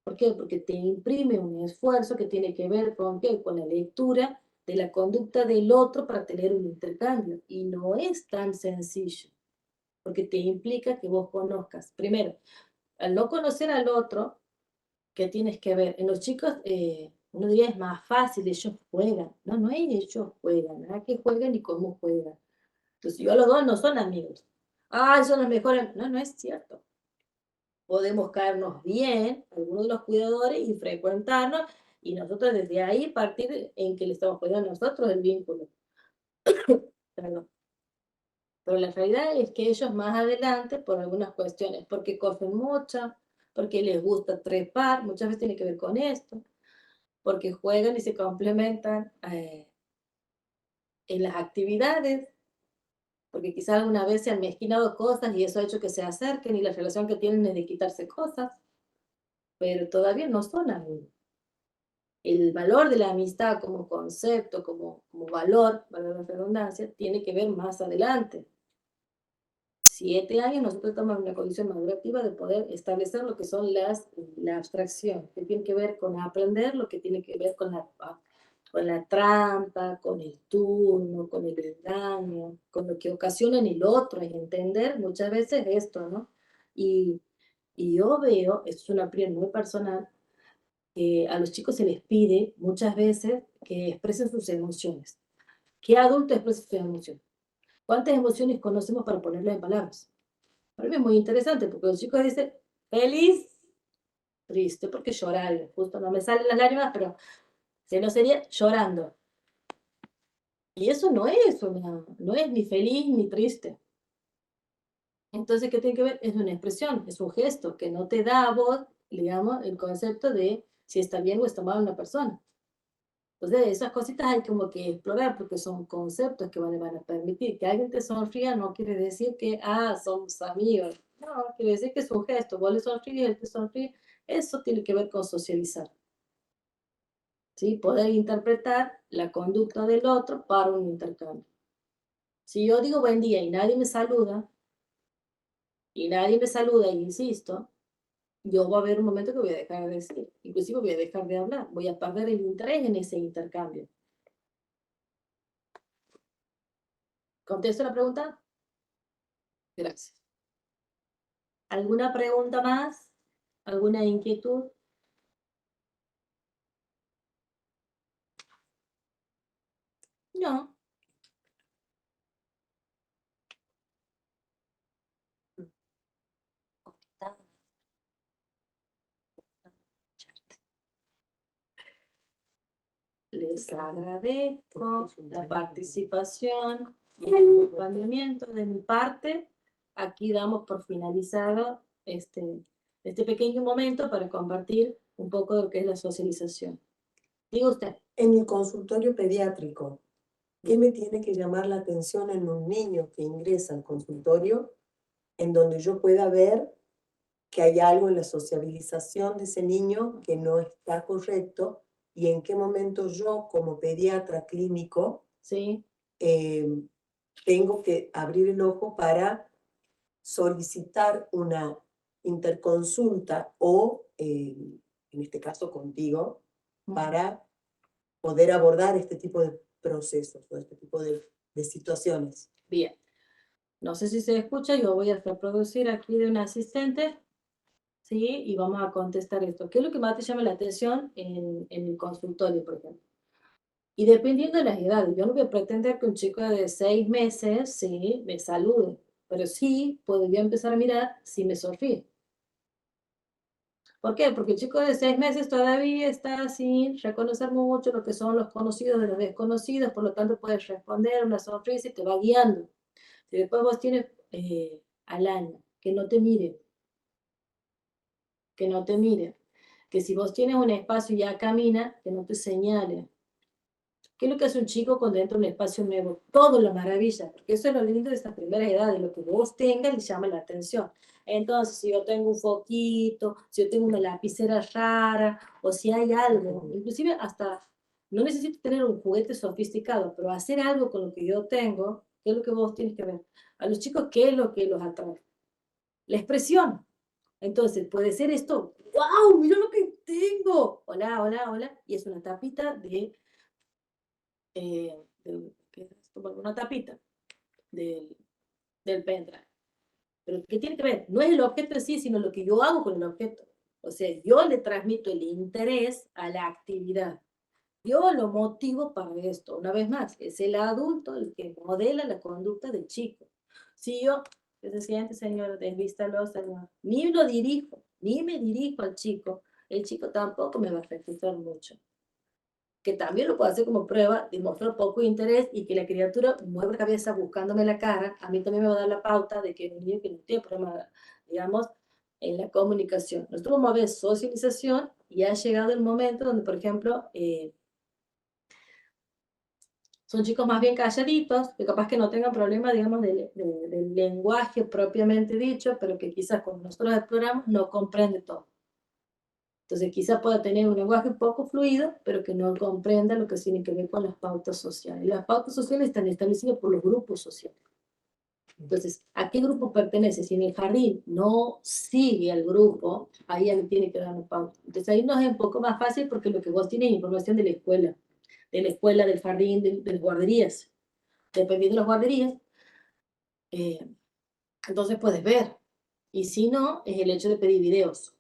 ¿Por qué? Porque te imprime un esfuerzo que tiene que ver con qué, con la lectura de la conducta del otro para tener un intercambio. Y no es tan sencillo, porque te implica que vos conozcas. Primero, al no conocer al otro, ¿qué tienes que ver? En los chicos, uno diría es más fácil, ellos juegan. No, no es ellos juegan, nada que juegan ni cómo juegan. Entonces, yo los dos no son amigos. Ah, son los mejores. No, no es cierto. Podemos caernos bien, algunos de los cuidadores, y frecuentarnos, y nosotros desde ahí partir en que le estamos poniendo a nosotros el vínculo. Perdón. Pero la realidad es que ellos más adelante, por algunas cuestiones, porque cogen mucho, porque les gusta trepar, muchas veces tiene que ver con esto, porque juegan y se complementan en las actividades, porque quizás alguna vez se han mezquinado cosas y eso ha hecho que se acerquen y la relación que tienen es de quitarse cosas, pero todavía no son amigos. El valor de la amistad como concepto, como valor, valor de redundancia, tiene que ver más adelante. 7 años nosotros estamos en una condición madurativa de poder establecer lo que son la abstracción, que tiene que ver con aprender, lo que tiene que ver con la trampa, con el turno, con el engaño, con lo que ocasiona en el otro, es entender muchas veces esto, ¿no? Y, y yo veo, esto es una opinión muy personal, que a los chicos se les pide muchas veces que expresen sus emociones. ¿Qué adulto expresa sus emociones? ¿Cuántas emociones conocemos para ponerlas en palabras? Para mí es muy interesante porque los chicos dicen feliz, triste, porque llorar, justo no me salen las lágrimas, pero si no sería llorando. Y eso no es no es ni feliz ni triste. Entonces, ¿qué tiene que ver? Es una expresión, es un gesto que no te da a vos, digamos, el concepto de si está bien o está mal una persona. Entonces, esas cositas hay como que explorar porque son conceptos que van a permitir que alguien te sonría, no quiere decir que, somos amigos. No, quiere decir que es un gesto. Vos le sonríes, él te sonríe. Eso tiene que ver con socializar. ¿Sí? Poder interpretar la conducta del otro para un intercambio. Si yo digo buen día y nadie me saluda, y insisto, yo voy a haber un momento que voy a dejar de decir. Inclusive voy a dejar de hablar. Voy a perder el interés en ese intercambio. ¿Contesto la pregunta? Gracias. ¿Alguna pregunta más? ¿Alguna inquietud? No. Les agradezco la participación y el acompañamiento de mi parte. Aquí damos por finalizado este pequeño momento para compartir un poco de lo que es la socialización. Diga usted. En el consultorio pediátrico, ¿qué me tiene que llamar la atención en un niño que ingresa al consultorio en donde yo pueda ver que hay algo en la sociabilización de ese niño que no está correcto y en qué momento yo como pediatra clínico Sí. tengo que abrir el ojo para solicitar una interconsulta o, en este caso contigo, para poder abordar este tipo de procesos o este tipo de situaciones. Bien. No sé si se escucha, yo voy a reproducir aquí de un asistente, ¿sí? Y vamos a contestar esto. ¿Qué es lo que más te llama la atención en el consultorio, por ejemplo? Y dependiendo de las edades, yo no voy a pretender que un chico de 6 meses, sí, me salude, pero sí podría empezar a mirar si me sonríe. ¿Por qué? Porque el chico de 6 meses todavía está sin reconocer mucho lo que son los conocidos de los desconocidos, por lo tanto puedes responder una sonrisa y te va guiando. Si después vos tienes al año que no te mire, que no te mire, que si vos tienes un espacio y ya camina, que no te señale. ¿Qué es lo que hace un chico cuando entra a un espacio nuevo? Todo lo maravilla, porque eso es lo lindo de estas primeras edades, lo que vos tengas le llama la atención. Entonces, si yo tengo un foquito, si yo tengo una lapicera rara, o si hay algo, inclusive hasta, no necesito tener un juguete sofisticado, pero hacer algo con lo que yo tengo, ¿qué es lo que vos tienes que ver? A los chicos, ¿qué es lo que los atrae? La expresión. Entonces, puede ser esto, ¡wow! ¡Mira lo que tengo! Hola, hola, hola. Y es una tapita ¿qué es esto? Bueno, una tapita del, del pendrive. Pero ¿qué tiene que ver? No es el objeto en sí, sino lo que yo hago con el objeto. O sea, yo le transmito el interés a la actividad. Yo lo motivo para esto. Una vez más, es el adulto el que modela la conducta del chico. Si yo, que se siente, señor, desvístalo, señor, ni lo dirijo, ni me dirijo al chico, el chico tampoco me va a registrar mucho. Que también lo puedo hacer como prueba de mostrar poco interés y que la criatura mueva la cabeza buscándome la cara, a mí también me va a dar la pauta de que es un niño que no tiene problema, digamos, en la comunicación. Nosotros vamos a ver socialización y ha llegado el momento donde, por ejemplo, son chicos más bien calladitos, que capaz que no tengan problemas, digamos, del lenguaje propiamente dicho, pero que quizás cuando nosotros exploramos no comprende todo. Entonces quizás pueda tener un lenguaje poco fluido, pero que no comprenda lo que tiene que ver con las pautas sociales. Las pautas sociales están establecidas por los grupos sociales. Entonces, ¿a qué grupo pertenece? Si en el jardín no sigue al grupo, ahí alguien tiene que dar una pauta. Entonces ahí nos es un poco más fácil porque lo que vos tienes es información de la escuela, del jardín, de las guarderías. Dependiendo de las guarderías, eh, entonces puedes ver. Y si no, es el hecho de pedir videos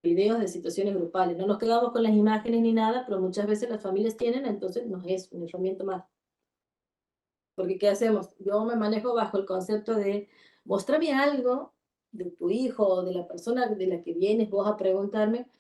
de situaciones grupales. No nos quedamos con las imágenes ni nada, pero muchas veces las familias tienen, entonces nos es una herramienta más. Porque ¿qué hacemos? Yo me manejo bajo el concepto de mostrarme algo de tu hijo o de la persona de la que vienes vos a preguntarme,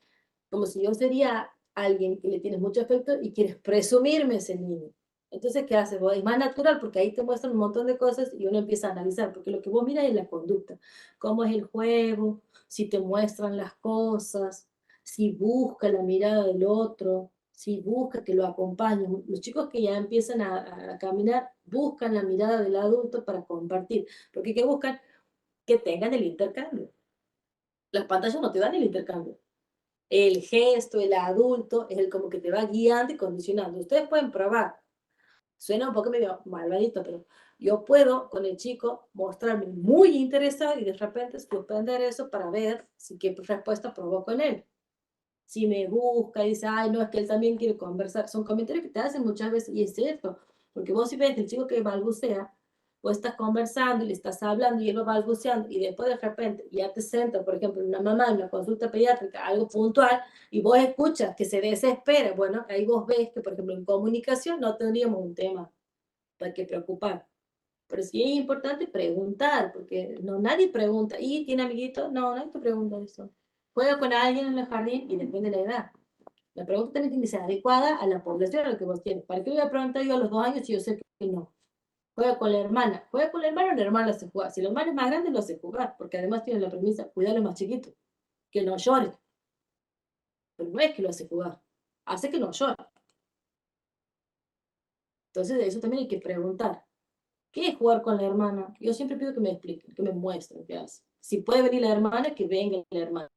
como si yo sería alguien que le tienes mucho afecto y quieres presumirme ese niño. Entonces, ¿qué haces vos? Es más natural porque ahí te muestran un montón de cosas y uno empieza a analizar, porque lo que vos miras es la conducta, cómo es el juego, si te muestran las cosas, si busca la mirada del otro, si busca que lo acompañen. Los chicos que ya empiezan a caminar buscan la mirada del adulto para compartir, porque ¿qué buscan? Que tengan el intercambio. Las pantallas no te dan el intercambio. El gesto, el adulto, es el como que te va guiando y condicionando. Ustedes pueden probar. Suena un poco medio malvadito, pero yo puedo con el chico mostrarme muy interesado y de repente suspender eso para ver si qué respuesta provoco en él. Si me busca y dice, ay, no, es que él también quiere conversar. Son comentarios que te hacen muchas veces y es cierto. Porque vos si ves que el chico que balbucea, vos estás conversando y le estás hablando y él va balbuceando y después de repente ya te sienta, por ejemplo, una mamá en una consulta pediátrica, algo puntual, y vos escuchas que se desespera, bueno, ahí vos ves que, por ejemplo, en comunicación no tendríamos un tema para qué preocupar. Pero sí es importante preguntar, porque no nadie pregunta, ¿y tiene amiguitos? No, nadie te pregunta eso. Juega con alguien en el jardín y depende de la edad. La pregunta tiene que ser adecuada a la población a la que vos tienes. ¿Para qué le voy a preguntar yo a los 2 años si yo sé que no? Juega con la hermana. Juega con la hermana, la hermana lo hace jugar. Si la hermana es más grande, lo hace jugar, porque además tiene la premisa, cuidar a los más chiquitos, que no llore. Pero no es que lo hace jugar, hace que no llore. Entonces de eso también hay que preguntar. ¿Qué es jugar con la hermana? Yo siempre pido que me expliquen, que me muestren qué hace. Si puede venir la hermana, que venga la hermana.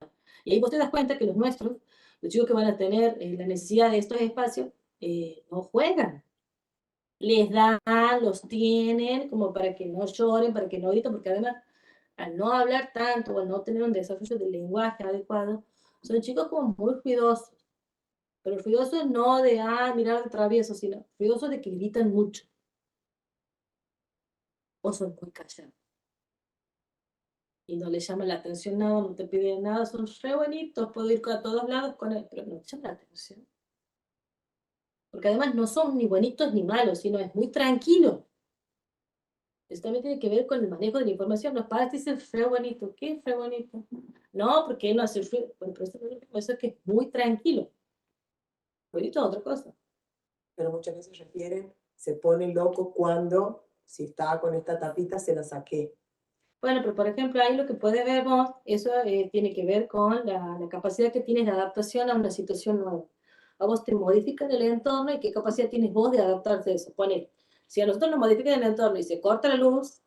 Y ahí vos te das cuenta que los nuestros, los chicos que van a tener la necesidad de estos espacios, no juegan. Les dan, los tienen, como para que no lloren, para que no griten, porque además al no hablar tanto o al no tener un desarrollo del lenguaje adecuado, son chicos como muy ruidosos. Pero ruidosos no de, mirar de travieso, sino ruidosos de que gritan mucho. O son muy callados. Y no le llama la atención nada, no te piden nada, son re bonitos, puedo ir a todos lados con él, pero no llama la atención. Porque además no son ni bonitos ni malos, sino es muy tranquilo. Eso también tiene que ver con el manejo de la información. Los padres dicen re bonito. ¿Qué es re bonito? No, porque él no hace ruido. Bueno, pero eso es que es muy tranquilo. Bonito es otra cosa. Pero muchas veces refieren, se pone loco cuando, si estaba con esta tapita, se la saqué. Bueno, pero por ejemplo, ahí lo que puedes ver vos, eso tiene que ver con la capacidad que tienes de adaptación a una situación nueva. A vos te modifican el entorno y qué capacidad tienes vos de adaptarte a eso. Ponele, si a nosotros nos modifican el entorno y se corta la luz,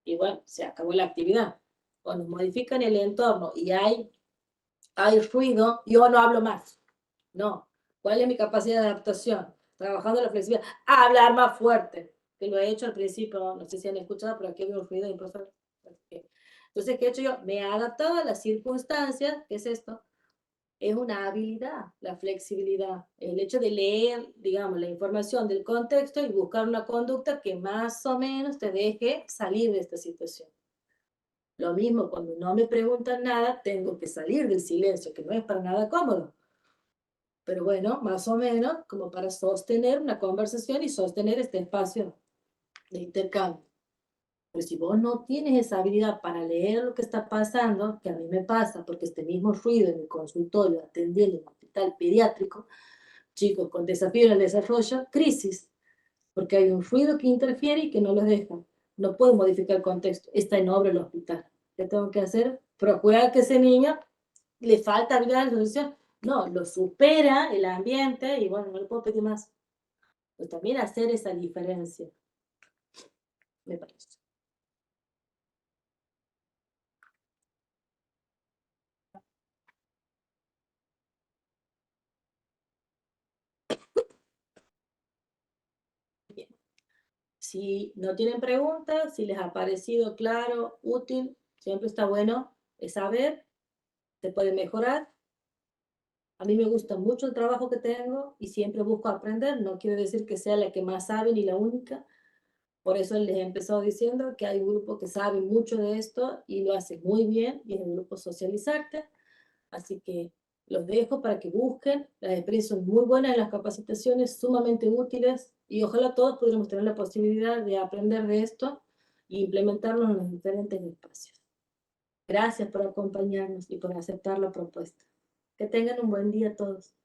y bueno, se acabó la actividad. O nos modifican el entorno y hay ruido, yo no hablo más. No. ¿Cuál es mi capacidad de adaptación? Trabajando la flexibilidad. Hablar más fuerte, que lo he hecho al principio, no sé si han escuchado, pero aquí había un ruido impresionante. Entonces, ¿qué he hecho yo? Me he adaptado a las circunstancias. ¿Qué es esto? Es una habilidad, la flexibilidad. El hecho de leer, digamos, la información del contexto y buscar una conducta que más o menos te deje salir de esta situación. Lo mismo, cuando no me preguntan nada, tengo que salir del silencio, que no es para nada cómodo. Pero bueno, más o menos como para sostener una conversación y sostener este espacio de intercambio. Pero si vos no tienes esa habilidad para leer lo que está pasando, que a mí me pasa, porque este mismo ruido en el consultorio, atendiendo en un hospital pediátrico, chicos con desafío en el desarrollo, crisis, porque hay un ruido que interfiere y que no los deja. No puedo modificar el contexto, está en obra el hospital. ¿Qué tengo que hacer? Procurar que ese niño le falta habilidad de resolución. No, lo supera el ambiente y bueno, no le puedo pedir más. Pues también hacer esa diferencia, me parece. Bien. Si no tienen preguntas, si les ha parecido claro, útil, siempre está bueno saber, se puede mejorar. A mí me gusta mucho el trabajo que tengo y siempre busco aprender. No quiere decir que sea la que más sabe ni la única. Por eso les he empezado diciendo que hay un grupo que sabe mucho de esto y lo hace muy bien, y es el grupo Socializarte. Así que los dejo para que busquen. Las experiencias son muy buenas en las capacitaciones, sumamente útiles, y ojalá todos pudiéramos tener la posibilidad de aprender de esto e implementarlo en los diferentes espacios. Gracias por acompañarnos y por aceptar la propuesta. Que tengan un buen día todos.